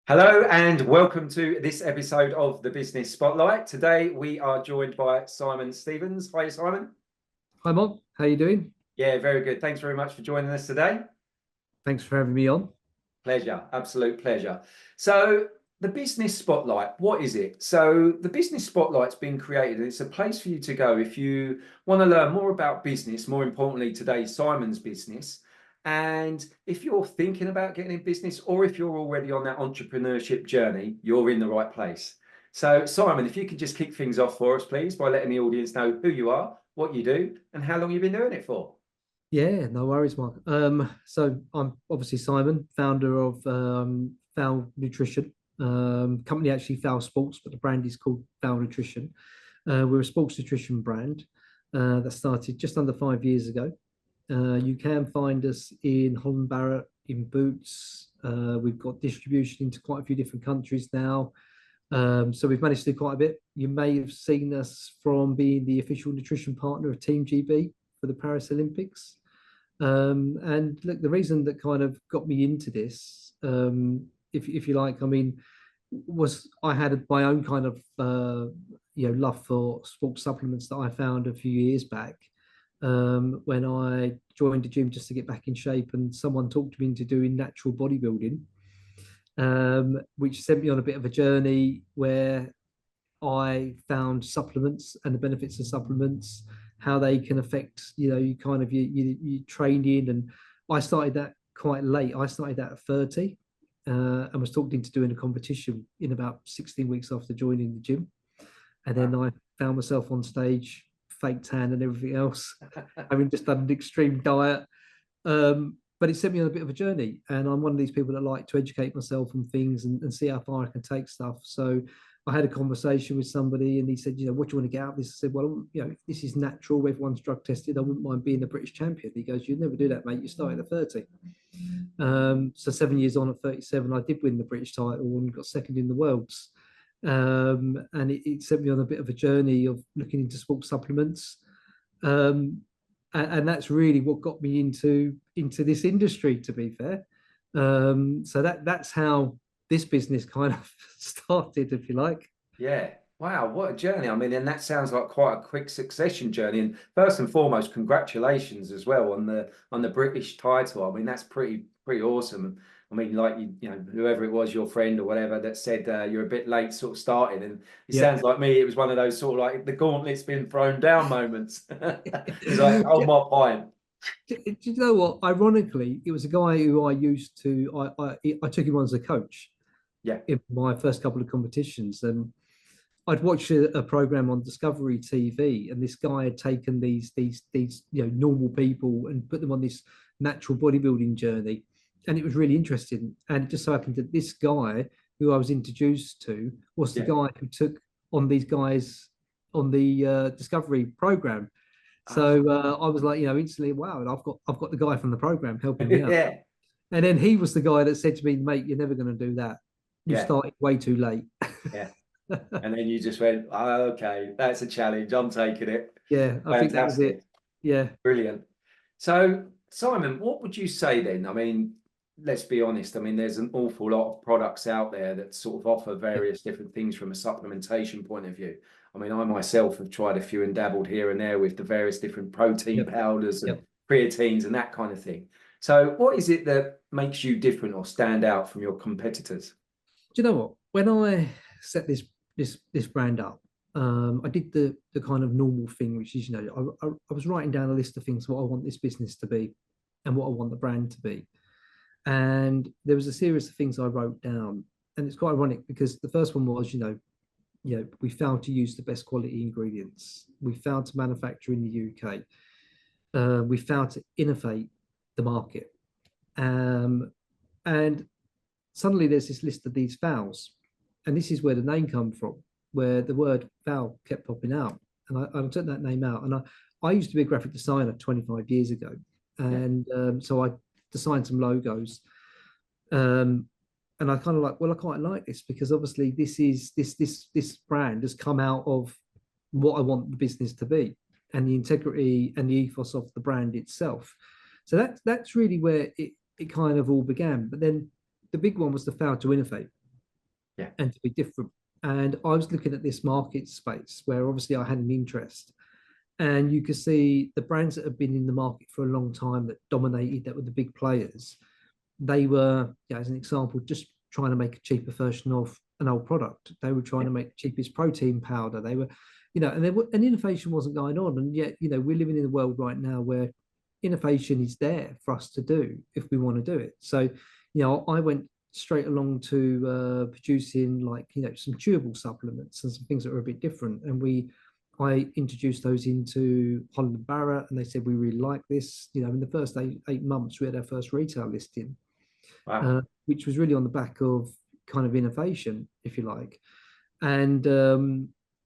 Hello and welcome to this episode of the Business Spotlight. Today we are joined by Simon Stevens. Hi, Simon. Hi, Mark. How you doing? Yeah, very good. Thanks very much for joining us today. Thanks for having me on. Pleasure, absolute pleasure. So, the Business Spotlight, what is it? So, the Business Spotlight's been created, and it's a place for you to go if you want to learn more about business, more importantly, today, Simon's business. And if you're thinking about getting in business, or if you're already on that entrepreneurship journey, you're in the right place. So, Simon, if you could just kick things off for us, please, by letting the audience know who you are, what you do, and how long you've been doing it for. Yeah, no worries, Mark. So I'm obviously Simon, founder of VOW Nutrition. Company actually VOW Sports, but the brand is called VOW Nutrition. We're a sports nutrition brand that started just under 5 years ago. You can find us in Holland Barrett, in Boots. We've got distribution into quite a few different countries now. So we've managed to do quite a bit. You may have seen us from being the official nutrition partner of Team GB for the Paris Olympics. And look, the reason that kind of got me into this, if you like, I mean, was I had my own kind of love for sports supplements that I found a few years back when I joined the gym just to get back in shape, and someone talked me into doing natural bodybuilding, which sent me on a bit of a journey where I found supplements and the benefits of supplements, how they can affect, you kind of you training. And I started that quite late. I started that at 30 and was talked into doing a competition in about 16 weeks after joining the gym. And then I found myself on stage, fake tan and everything else, having just done an extreme diet. But it sent me on a bit of a journey, and I'm one of these people that like to educate myself on things and see how far I can take stuff. So I had a conversation with somebody, and he said, what do you want to get out of this? I said, well, this is natural. Everyone's drug tested. I wouldn't mind being the British champion. He goes, you'd never do that, mate. You started at 30. So 7 years on at 37, I did win the British title and got second in the worlds. And it sent me on a bit of a journey of looking into sports supplements. And that's really what got me into this industry, to be fair. So that's how this business kind of started, if you like. Yeah. Wow, what a journey. I mean, and that sounds like quite a quick succession journey. And first and foremost, congratulations as well on the British title. I mean, that's pretty awesome. I mean, like whoever it was, your friend or whatever that said you're a bit late sort of starting. And it sounds like me, it was one of those sort of like the gauntlet's been thrown down moments. It's like, oh my pint. Do you know what? Ironically, it was a guy who I used to. I took him on as a coach. Yeah. In my first couple of competitions, and I'd watched a program on Discovery TV, and this guy had taken these normal people and put them on this natural bodybuilding journey, and it was really interesting. And it just so happened that this guy who I was introduced to was the guy who took on these guys on the Discovery program. So I was like, instantly, wow, and I've got the guy from the program helping me out. Yeah. And then he was the guy that said to me, mate, you're never going to do that. You started way too late. Yeah. And then you just went, oh, okay, that's a challenge. I'm taking it. Yeah, I think that was it. Yeah. Brilliant. So, Simon, what would you say then? I mean, let's be honest. I mean, there's an awful lot of products out there that sort of offer various different things from a supplementation point of view. I mean, I myself have tried a few and dabbled here and there with the various different protein powders and creatines and that kind of thing. So what is it that makes you different or stand out from your competitors? Do you know what? When I set this brand up, I did the kind of normal thing, which is, I was writing down a list of things, what I want this business to be and what I want the brand to be. And there was a series of things I wrote down. And it's quite ironic because the first one was, we failed to use the best quality ingredients. We failed to manufacture in the UK. We failed to innovate the market. And suddenly there's this list of these vows. And this is where the name come from, where the word vow kept popping out. And I took that name out. And I used to be a graphic designer 25 years ago. And so I designed some logos. And I kind of like, well, I quite like this because obviously this brand has come out of what I want the business to be and the integrity and the ethos of the brand itself. So that's really where it kind of all began. But then the big one was the fail to innovate. Yeah. and to be different. And I was looking at this market space where obviously I had an interest. And you can see the brands that have been in the market for a long time that dominated, that were the big players. They were, yeah, as an example, just trying to make a cheaper version of an old product. They were trying to make the cheapest protein powder. They were, and innovation wasn't going on. And yet, we're living in a world right now where innovation is there for us to do if we want to do it. So, I went straight along to producing like, some chewable supplements and some things that were a bit different. And I introduced those into Holland and Barrett, and they said, we really like this. In the first eight months, we had our first retail listing, Wow. which was really on the back of kind of innovation, if you like. And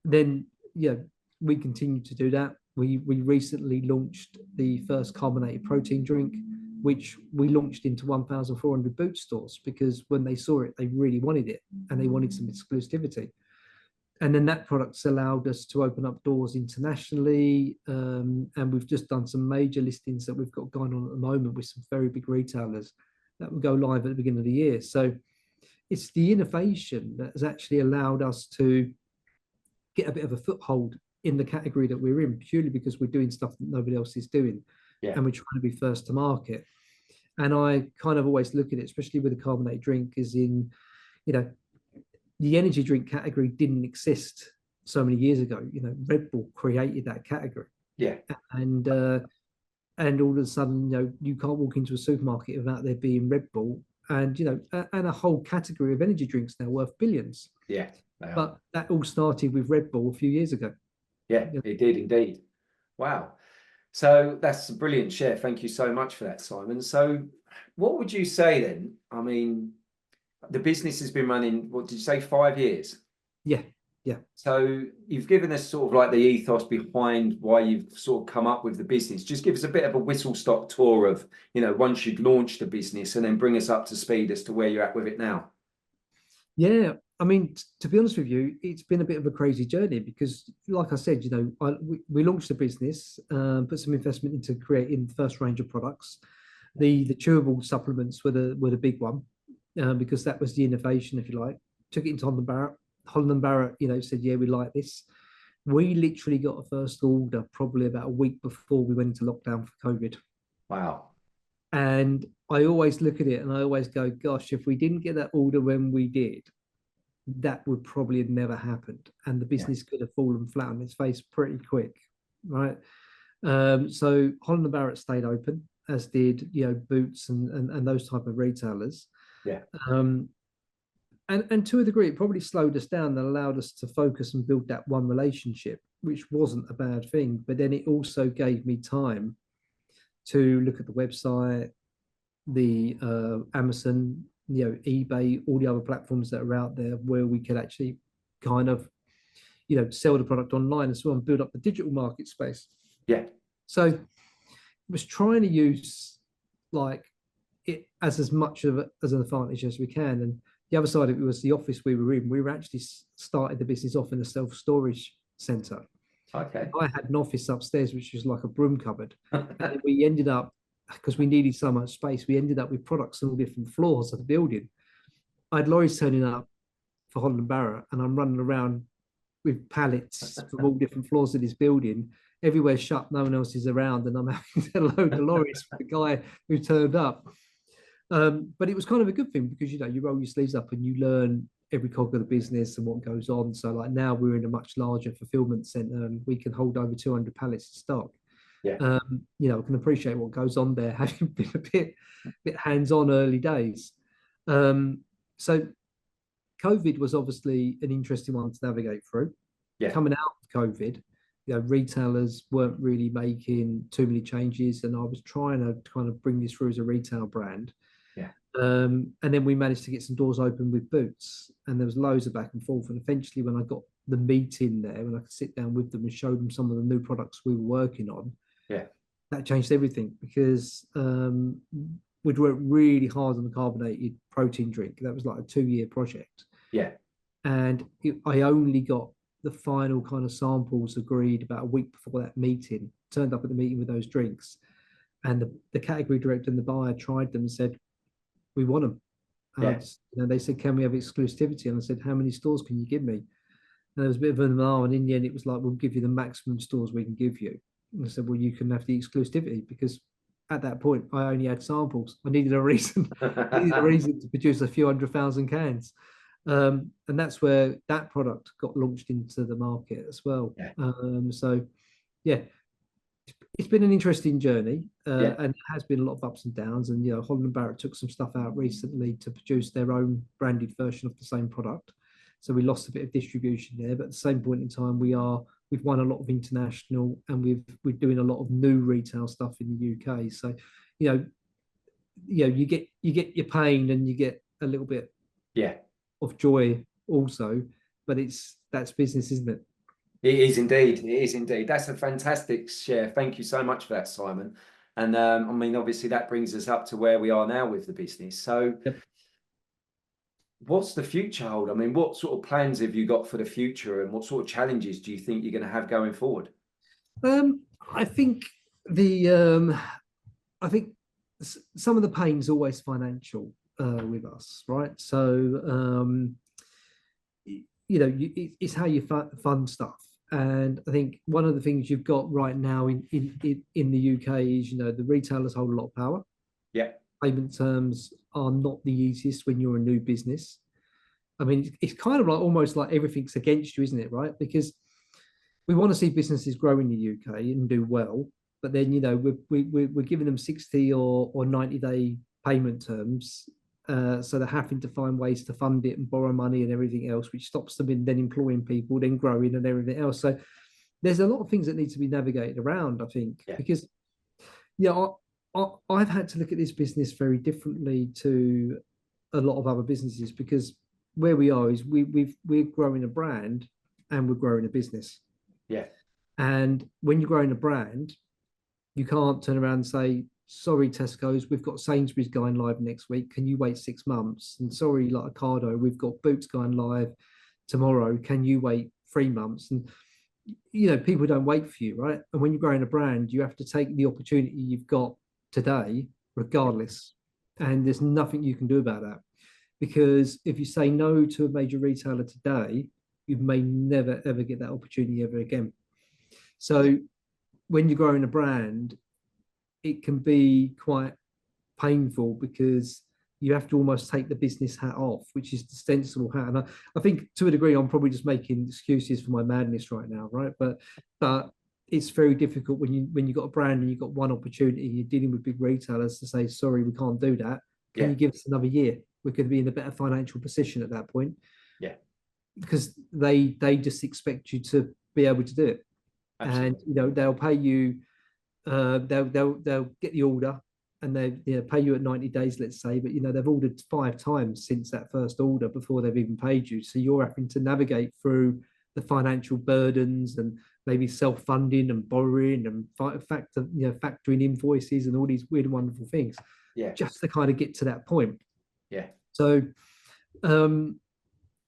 then, we continued to do that. We recently launched the first carbonated protein drink, which we launched into 1,400 boot stores, because when they saw it, they really wanted it and they wanted some exclusivity. And then that product's allowed us to open up doors internationally. And we've just done some major listings that we've got going on at the moment with some very big retailers that will go live at the beginning of the year. So it's the innovation that has actually allowed us to get a bit of a foothold in the category that we're in, purely because we're doing stuff that nobody else is doing. Yeah. And we're trying to be first to market. And I kind of always look at it, especially with a carbonated drink, as in, the energy drink category didn't exist so many years ago. Red Bull created that category. Yeah. And all of a sudden, you can't walk into a supermarket without there being Red Bull, and and a whole category of energy drinks now worth billions. Yeah. But that all started with Red Bull a few years ago. Yeah, it did indeed. Wow. So that's a brilliant share. Thank you so much for that, Simon. So what would you say then? I mean, the business has been running, what did you say, 5 years? Yeah. Yeah. So you've given us sort of like the ethos behind why you've sort of come up with the business. Just give us a bit of a whistle stop tour of, once you've launched the business, and then bring us up to speed as to where you're at with it now. Yeah. I mean, to be honest with you, it's been a bit of a crazy journey because, like I said, we launched the business, put some investment into creating the first range of products. The chewable supplements were the big one, because that was the innovation, if you like. Took it into Holland and Barrett. Holland and Barrett, said, yeah, we like this. We literally got a first order probably about a week before we went into lockdown for COVID. Wow. And I always look at it and I always go, gosh, if we didn't get that order when we did, that would probably have never happened. And the business could have fallen flat on its face pretty quick, right? So Holland and Barrett stayed open, as did, Boots and those type of retailers. Yeah. And to a degree, it probably slowed us down and allowed us to focus and build that one relationship, which wasn't a bad thing. But then it also gave me time to look at the website, the Amazon, eBay, all the other platforms that are out there where we could actually kind of, sell the product online as well and build up the digital market space. Yeah. So I was trying to use like it as much of as an advantage as we can. And the other side of it was the office we were in. We were actually started the business off in a self-storage center. Okay. I had an office upstairs, which was like a broom cupboard. And we ended up, because we needed so much space, we ended up with products on all different floors of the building. I had lorries turning up for Holland and Barrett, and I'm running around with pallets from all different floors of this building. Everywhere's shut, no one else is around, and I'm having to load the lorries for the guy who turned up. But it was kind of a good thing because, you roll your sleeves up and you learn every cog of the business and what goes on. So like now we're in a much larger fulfillment center and we can hold over 200 pallets of stock. Yeah. I can appreciate what goes on there, having been a bit hands-on early days. So COVID was obviously an interesting one to navigate through. Yeah. Coming out of COVID, retailers weren't really making too many changes, and I was trying to kind of bring this through as a retail brand. Yeah. And then we managed to get some doors open with Boots, and there was loads of back and forth. And eventually, when I got the meeting there, when I could sit down with them and show them some of the new products we were working on, yeah, that changed everything because we'd worked really hard on the carbonated protein drink. That was like a 2-year project. Yeah. And I only got the final kind of samples agreed about a week before that meeting. Turned up at the meeting with those drinks, and the category director and the buyer tried them and said, we want them. Yeah. They said, can we have exclusivity? And I said, how many stores can you give me? And there was a bit of an alarm, and in the end, it was like, we'll give you the maximum stores we can give you. And I said, well, you can have the exclusivity, because at that point, I only had samples. I needed a reason, to produce a few 100,000 cans. And that's where that product got launched into the market as well. Yeah. So, yeah, it's been an interesting journey, Yeah. and it has been a lot of ups and downs. And Holland and Barrett took some stuff out recently to produce their own branded version of the same product, so we lost a bit of distribution there. But at the same point in time, we've won a lot of international, and we're doing a lot of new retail stuff in the UK. So, you get your pain, and you get a little bit Yeah. of joy also. But that's business, isn't it? It is indeed. It is indeed. That's a fantastic share. Thank you so much for that, Simon. And I mean, obviously, that brings us up to where we are now with the business. So, Yep. what's the future hold? I mean, what sort of plans have you got for the future, and what sort of challenges do you think you're going to have going forward? I think the I think some of the pain's always financial with us, right? So it's how you fund stuff. And I think one of the things you've got right now in the UK is, the retailers hold a lot of power. Yeah. Payment terms are not the easiest when you're a new business. I mean, it's kind of like almost like everything's against you, isn't it? Right? Because we want to see businesses grow in the UK and do well, but then we're giving them 60 or 90-day payment terms, so they're having to find ways to fund it and borrow money and everything else, which stops them in then employing people, then growing and everything else. So there's a lot of things that need to be navigated around, I think, because I've had to look at this business very differently to a lot of other businesses, because where we are is we're growing a brand and we're growing a business. Yeah. And when you're growing a brand, you can't turn around and say, sorry, Tesco's, we've got Sainsbury's going live next week. Can you wait 6 months? And sorry, like Ocado, we've got Boots going live tomorrow. Can you wait 3 months? And, people don't wait for you, right? And when you're growing a brand, you have to take the opportunity you've got today, regardless. And there's nothing you can do about that. Because if you say no to a major retailer today, you may never, ever get that opportunity ever again. So when you're growing a brand, it can be quite painful, because you have to almost take the business hat off, which is the sensible hat. And I think to a degree, I'm probably just making excuses for my madness right now, right? But it's very difficult when you've got a brand and you've got one opportunity, you're dealing with big retailers, to say, sorry, we can't do that. Can you give us another year? We're going to be in a better financial position at that point. Yeah. Because they just expect you to be able to do it. Absolutely. And they'll pay you, they'll get the order, and they pay you at 90 days, let's say, but they've ordered 5 times since that first order before they've even paid you. So you're having to navigate through the financial burdens, and maybe self-funding and borrowing and factoring invoices and all these weird and wonderful things, just to kind of get to that point. So when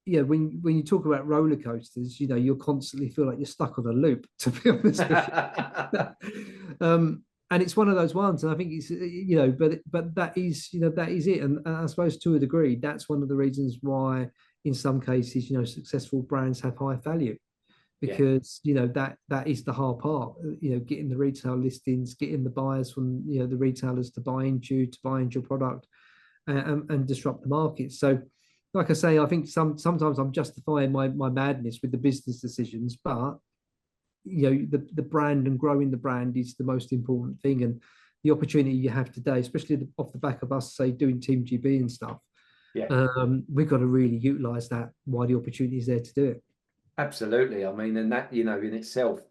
you talk about roller coasters, you'll constantly feel like you're stuck on a loop, to be honest with you. And it's one of those ones, and I think it's but that is it. And I suppose to a degree, that's one of the reasons why in some cases successful brands have high value, because that is the hard part. Getting the retail listings, getting the buyers from the retailers to buy into your product, and disrupt the market. So, like I say, I think sometimes I'm justifying my madness with the business decisions, but the brand and growing the brand is the most important thing. And the opportunity you have today, especially off the back of us, say, doing Team GB and stuff, we've got to really utilize that while the opportunity is there to do it. Absolutely. I mean, and that, in itself,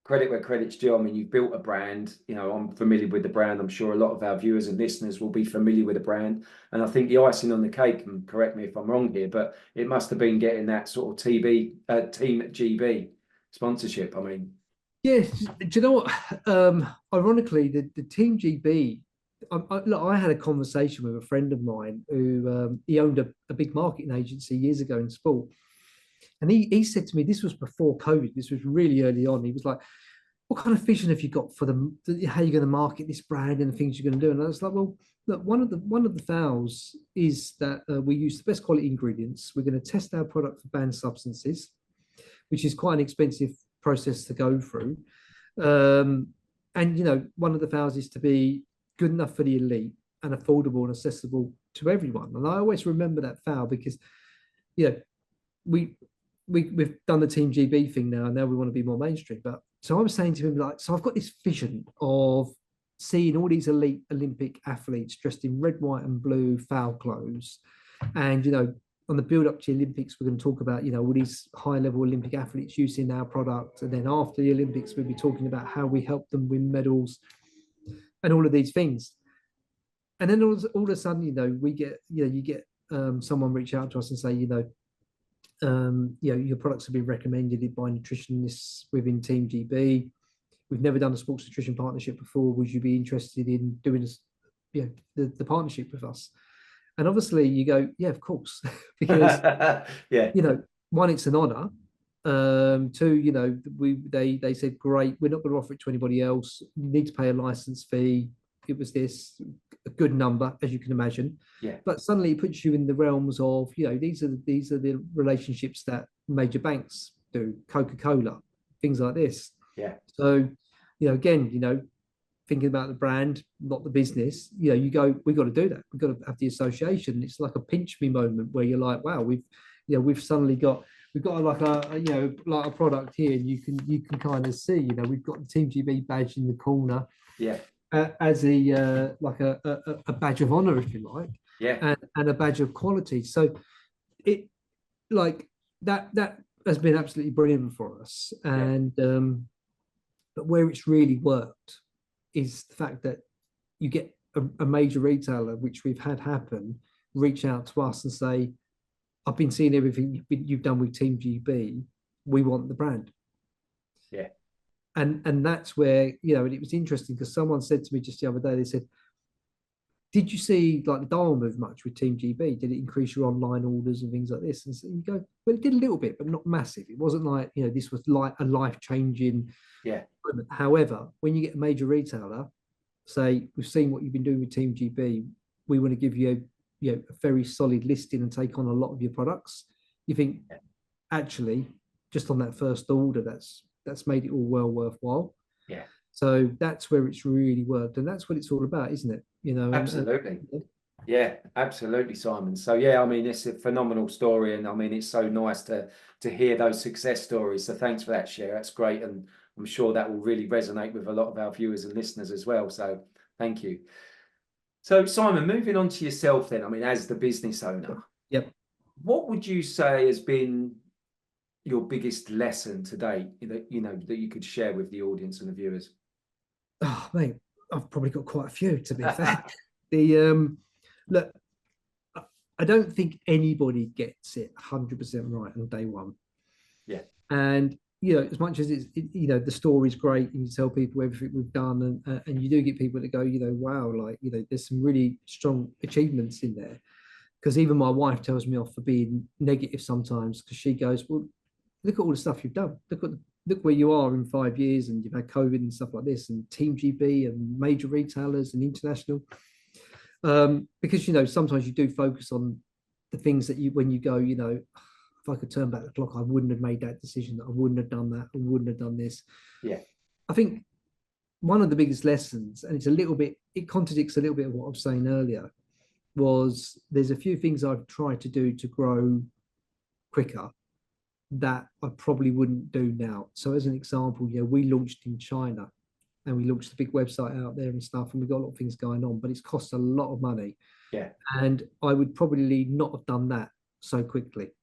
credit where credit's due. I mean, you've built a brand. I'm familiar with the brand. I'm sure a lot of our viewers and listeners will be familiar with the brand. And I think the icing on the cake, and correct me if I'm wrong here, but it must have been getting that sort of Team GB sponsorship. I mean, do you know what? Ironically, the Team GB. Look, I had a conversation with a friend of mine who he owned a big marketing agency years ago in sport. And he said to me, this was before COVID, this was really early on. He was like, what kind of vision have you got for how you're going to market this brand and the things you're going to do? And I was like, well, look, one of the vows is that we use the best quality ingredients. We're going to test our product for banned substances, which is quite an expensive process to go through. And one of the vows is to be good enough for the elite and affordable and accessible to everyone. And I always remember that vow because, you know, we've done the Team GB thing now, and now we want to be more mainstream. But so I was saying to him, like, so I've got this vision of seeing all these elite Olympic athletes dressed in red, white, and blue foul clothes. And, on the build up to the Olympics, we're going to talk about, all these high level Olympic athletes using our product. And then after the Olympics, we'll be talking about how we help them win medals and all of these things. And then all of a sudden, we get, you get someone reach out to us and say, your products have been recommended by nutritionists within Team GB. We've never done a sports nutrition partnership before. Would you be interested in doing this, the partnership with us? And obviously you go, yeah, of course, because yeah, one, it's an honor. Two, they said, great, we're not going to offer it to anybody else. You need to pay a license fee. It was a good number, as you can imagine. Yeah. But suddenly it puts you in the realms of, these are the relationships that major banks do, Coca-Cola, things like this. Yeah. So, again, thinking about the brand, not the business, you go, we've got to do that. We've got to have the association. It's like a pinch me moment where you're like, wow, we've suddenly got, we've got like a product here, and you can kind of see, we've got the Team GB badge in the corner. Yeah. As a like a badge of honor, if you like. Yeah. And a badge of quality. So it like that has been absolutely brilliant for us. And but where it's really worked is the fact that you get a major retailer, which we've had happen, reach out to us and say, I've been seeing everything you've done with Team GB. We want the brand. Yeah. And that's where, and it was interesting because someone said to me just the other day, they said, did you see like the dial move much with Team GB? Did it increase your online orders and things like this? And so you go, well, it did a little bit, but not massive. It wasn't like, this was like a life-changing moment. However, when you get a major retailer, say, we've seen what you've been doing with Team GB, we want to give you a very solid listing and take on a lot of your products. You think, actually, just on that first order, that's made it all well worthwhile. Yeah. So that's where it's really worked, and that's what it's all about, isn't it? Absolutely. Yeah, absolutely, Simon. So yeah, I mean, it's a phenomenal story, and I mean, it's so nice to hear those success stories. So thanks for that share. That's great, and I'm sure that will really resonate with a lot of our viewers and listeners as well. So thank you. So Simon, moving on to yourself then. I mean, as the business owner, yep, what would you say has been your biggest lesson to date that that you could share with the audience and the viewers? Oh mate, I've probably got quite a few, to be fair. Look, I don't think anybody gets it 100% right on day one. Yeah. And as much as it's the story's great and you tell people everything we've done, and you do get people that go, wow, like there's some really strong achievements in there. Because even my wife tells me off for being negative sometimes, because she goes, well, look at all the stuff you've done. Look where you are in 5 years, and you've had COVID and stuff like this, and Team GB and major retailers and international. Because sometimes you do focus on the things that when you go, if I could turn back the clock, I wouldn't have made that decision. I wouldn't have done that. I wouldn't have done this. Yeah. I think one of the biggest lessons, and it contradicts a little bit of what I was saying earlier, was there's a few things I've tried to do to grow quicker that I probably wouldn't do now. So as an example, we launched in China, and we launched a big website out there and stuff, and we've got a lot of things going on, but it's cost a lot of money. Yeah. And I would probably not have done that so quickly.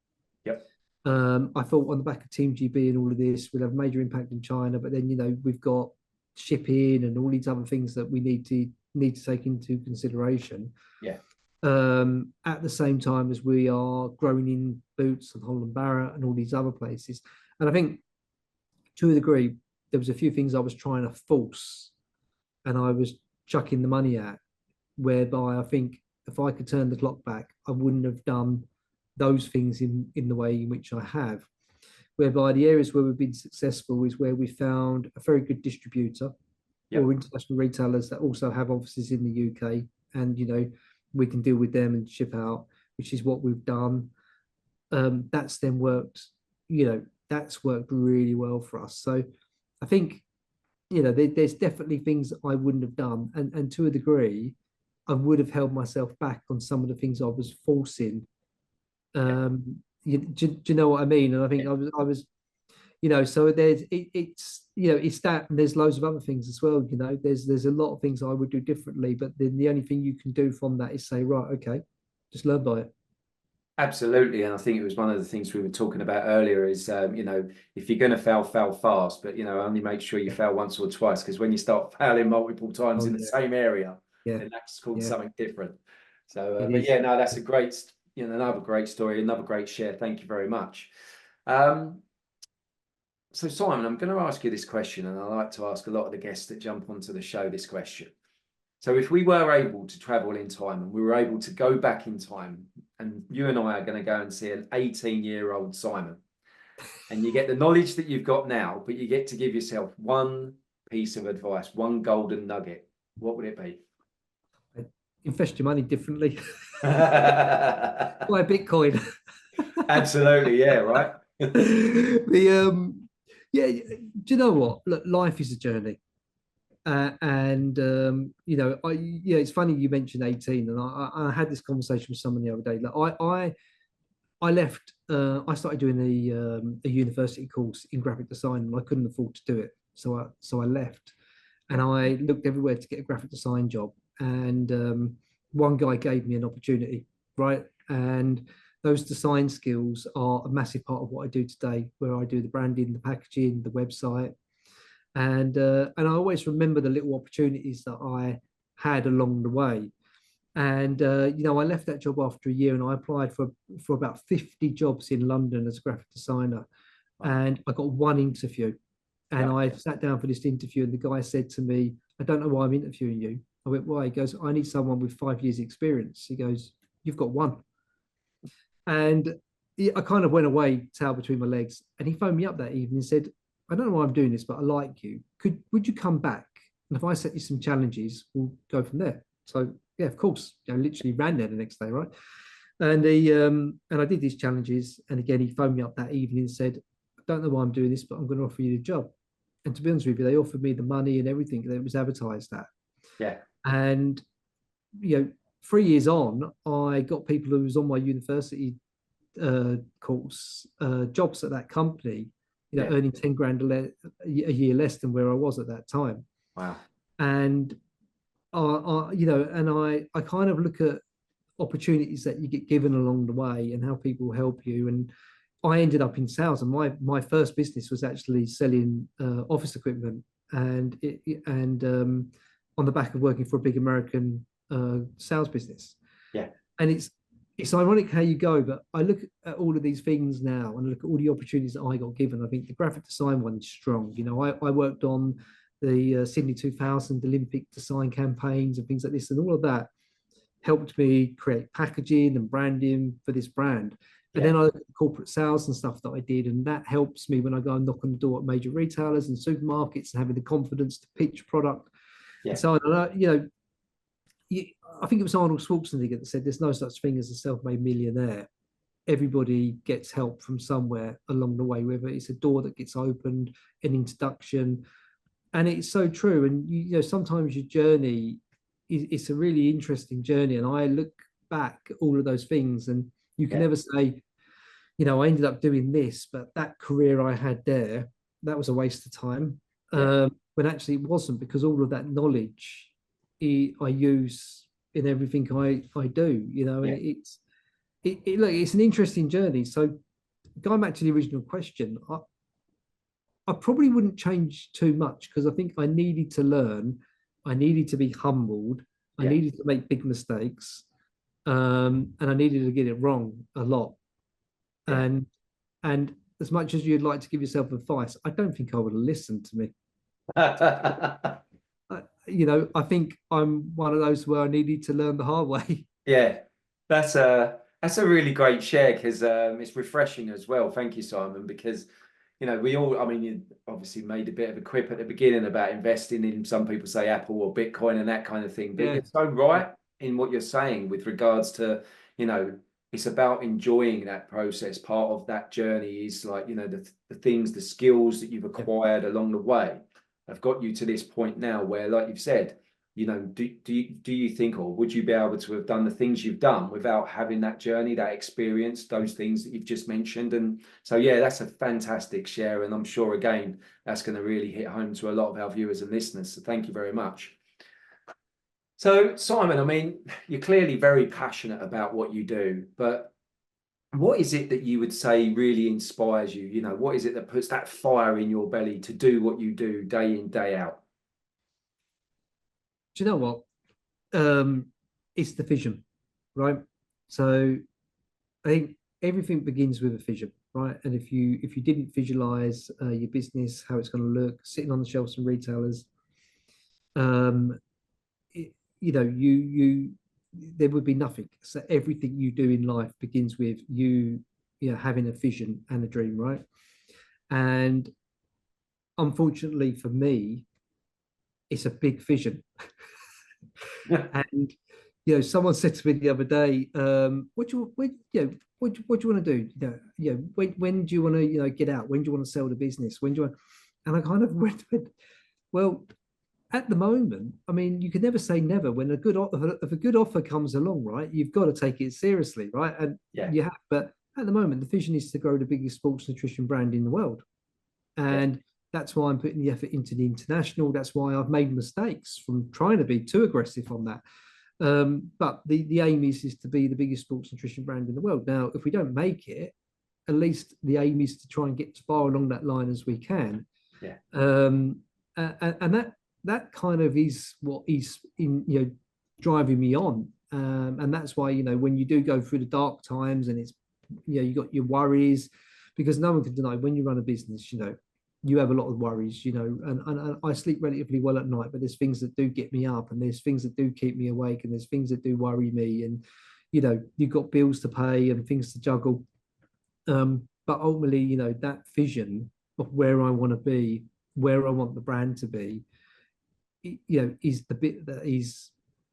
Yep. I thought on the back of Team GB and all of this, we'll have a major impact in China, but then, we've got shipping and all these other things that we need to take into consideration. Yeah. At the same time as we are growing in Boots and Holland Barrett and all these other places. And I think to a degree, there was a few things I was trying to force and I was chucking the money at, whereby I think if I could turn the clock back, I wouldn't have done those things in the way in which I have. whereby the areas where we've been successful is where we found a very good distributor Yep. or international retailers that also have offices in the UK, and we can deal with them and ship out, which is what we've done. That's then worked, that's worked really well for us. So I think, there's definitely things I wouldn't have done, and to a degree, I would have held myself back on some of the things I was forcing. Do you know what I mean? And I think I was, so it's that, and there's loads of other things as well. There's a lot of things I would do differently, but then the only thing you can do from that is say, right, okay, just learn by it. Absolutely. And I think it was one of the things we were talking about earlier is, if you're going to fail, fail fast, but, only make sure you fail once or twice, because when you start failing multiple times in the same area, then that's called something different. So, but yeah, no, that's a great, another great story, another great share. Thank you very much. So Simon, I'm going to ask you this question, and I like to ask a lot of the guests that jump onto the show this question. So if we were able to travel in time and we were able to go back in time, and you and I are going to go and see an 18-year-old Simon, and you get the knowledge that you've got now, but you get to give yourself one piece of advice, one golden nugget, what would it be? Invest your money differently. Buy Bitcoin. Absolutely, yeah, right. Yeah, do you know what? Look, life is a journey. It's funny you mentioned 18, and I had this conversation with someone the other day. Like I left. I started doing a university course in graphic design, and I couldn't afford to do it, so I left, and I looked everywhere to get a graphic design job. And one guy gave me an opportunity, right? And those design skills are a massive part of what I do today, where I do the branding, the packaging, the website. And I always remember the little opportunities that I had along the way. And I left that job after a year, and I applied for about 50 jobs in London as a graphic designer. And I got one interview, and I sat down for this interview, and the guy said to me, "I don't know why I'm interviewing you." I went, "Why?" He goes, "I need someone with 5 years experience." He goes, "You've got one." And I kind of went away, tail between my legs, and he phoned me up that evening and said, "I don't know why I'm doing this, but I like you. Would you come back? And if I set you some challenges, we'll go from there." So yeah, of course, literally ran there the next day, right? And I did these challenges, and again, he phoned me up that evening and said, "I don't know why I'm doing this, but I'm going to offer you the job." And to be honest with you, they offered me the money and everything that it was advertised at. Yeah. And 3 years on, I got people who was on my university course jobs at that company, earning 10 grand a year less than where I was at that time. Wow. And I kind of look at opportunities that you get given along the way and how people help you. And I ended up in sales, and my first business was actually selling office equipment, and on the back of working for a big American sales business. Yeah. And it's ironic how you go, but I look at all of these things now, and I look at all the opportunities that I got given. I think the graphic design one is strong. I worked on the Sydney 2000 Olympic design campaigns and things like this, and all of that helped me create packaging and branding for this brand. And then I look at the corporate sales and stuff that I did, and that helps me when I go and knock on the door at major retailers and supermarkets and having the confidence to pitch product. And so I think it was Arnold Schwarzenegger that said, "There's no such thing as a self-made millionaire. Everybody gets help from somewhere along the way, whether it's a door that gets opened, an introduction." And it's so true. And sometimes your journey it's a really interesting journey. And I look back at all of those things, and you can never say, I ended up doing this, but that career I had there, that was a waste of time. When actually it wasn't, because all of that knowledge I use in everything I do, and it's an interesting journey. So going back to the original question, I probably wouldn't change too much, because I think I needed to learn, I needed to be humbled, I needed to make big mistakes, and I needed to get it wrong a lot. And as much as you'd like to give yourself advice, I don't think I would have listened to me. I think I'm one of those where I needed to learn the hard way. Yeah, that's a really great share, because it's refreshing as well. Thank you, Simon, because you know, we all, I mean, you obviously made a bit of a quip at the beginning about investing in, some people say Apple or Bitcoin and that kind of thing, but Yeah. you're so right in what you're saying with regards to, you know, it's about enjoying that process. Part of that journey is like, you know, the things, the skills that you've acquired along the way have got you to this point now where, like you've said, you know, do you think, or would you be able to have done the things you've done without having that journey, that experience, those things that you've just mentioned? And so, yeah, that's a fantastic share. And I'm sure, again, that's going to really hit home to a lot of our viewers and listeners. So thank you very much. So, Simon, I mean, you're clearly very passionate about what you do, but what is it that you would say really inspires you? You know, what is it that puts that fire in your belly to do what you do day in, day out? Do you know what? It's the vision, right? So I think everything begins with a vision, right? And if you didn't visualize your business, how it's going to look, sitting on the shelves from retailers, um, you know, there would be nothing. So everything you do in life begins with you know, having a vision and a dream, right? And unfortunately for me, it's a big vision. And you know, someone said to me the other day, what do what do you want to do? When do you want to, you know, get out? When do you want to sell the business? When do you want? And I kind of went, well, at the moment, I mean, you can never say never. When if a good offer comes along, right, you've got to take it seriously, right? And you have, but at the moment, the vision is to grow the biggest sports nutrition brand in the world, and that's why I'm putting the effort into the international. That's why I've made mistakes from trying to be too aggressive on that. But the aim is to be the biggest sports nutrition brand in the world. Now, if we don't make it, at least the aim is to try and get as far along that line as we can. Yeah. And that kind of is what is in, you know, driving me on. And that's why, you know, when you do go through the dark times and it's, you know, you got your worries, because no one can deny when you run a business, you know, you have a lot of worries, you know, and I sleep relatively well at night, but there's things that do get me up and there's things that do keep me awake and there's things that do worry me. And, you know, you've got bills to pay and things to juggle. But ultimately, you know, that vision of where I want to be, where I want the brand to be, you know, is the bit that is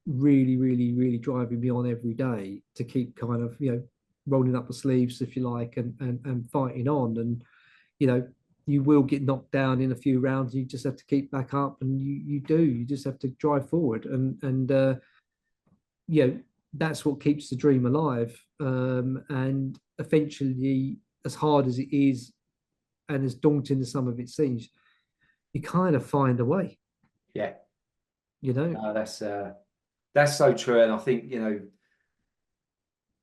really, really, really driving me on every day to keep kind of, you know, rolling up the sleeves, if you like, and fighting on. And, you know, you will get knocked down in a few rounds. You just have to keep back up, and you just have to drive forward. And you know, that's what keeps the dream alive. And eventually, as hard as it is, and as daunting as some of it seems, you kind of find a way. Yeah. You know. No, that's so true. And I think, you know,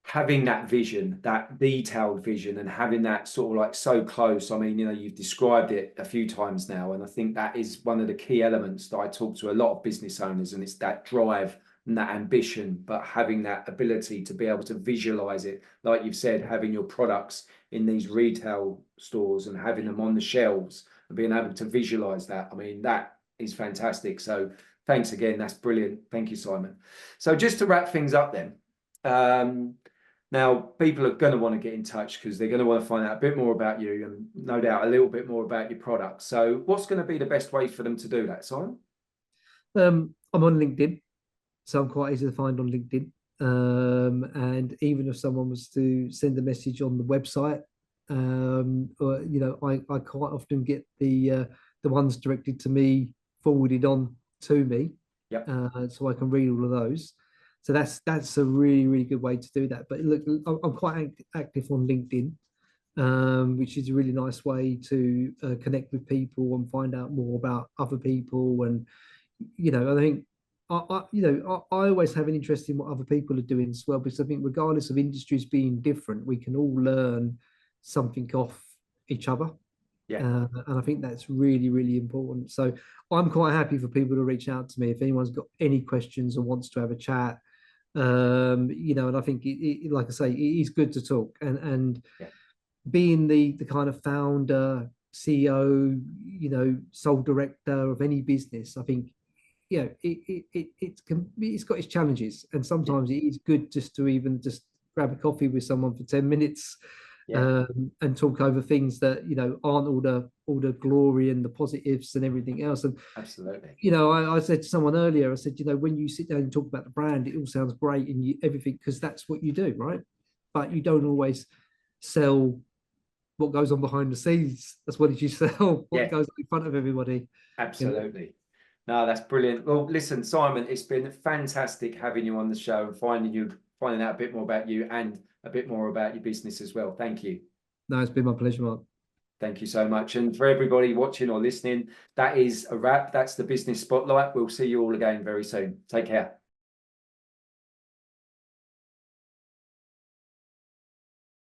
having that vision, that detailed vision, and having that sort of like so close. I mean, you know, you've described it a few times now, and I think that is one of the key elements that I talk to a lot of business owners, and it's that drive and that ambition, but having that ability to be able to visualize it, like you've said, having your products in these retail stores and having them on the shelves and being able to visualize that. I mean, that is fantastic. So thanks again. That's brilliant. Thank you, Simon. So just to wrap things up then. Now, people are going to want to get in touch because they're going to want to find out a bit more about you and no doubt a little bit more about your product. So what's going to be the best way for them to do that, Simon? I'm on LinkedIn, so I'm quite easy to find on LinkedIn. And even if someone was to send a message on the website, or, you know, I quite often get the ones directed to me forwarded on to me. Yep. So I can read all of those. So that's a really, really good way to do that. But look, I'm quite active on LinkedIn, which is a really nice way to connect with people and find out more about other people. And, you know, I think I always have an interest in what other people are doing as well, because I think regardless of industries being different, we can all learn something off each other. Yeah. And I think that's really, really important. So I'm quite happy for people to reach out to me if anyone's got any questions or wants to have a chat. You know, and I think like I say, it is good to talk, and being the kind of founder, CEO, you know, sole director of any business, I think, you know, it's got its challenges, and sometimes it is good just to even just grab a coffee with someone for 10 minutes Yeah, and talk over things that, you know, aren't all the glory and the positives and everything else. And absolutely. you know, I said to someone earlier, I said, you know, when you sit down and talk about the brand, it all sounds great and everything, because that's what you do, right? But you don't always sell what goes on behind the scenes. That's what did you sell? What Yeah, goes in front of everybody? You know, absolutely. No, that's brilliant. Well, listen, Simon, it's been fantastic having you on the show and finding out a bit more about you and a bit more about your business as well. Thank you. no, it's been my pleasure, Mark. Thank you so much. And for everybody watching or listening, that is a wrap. That's the Business Spotlight. We'll see you all again very soon. Take care.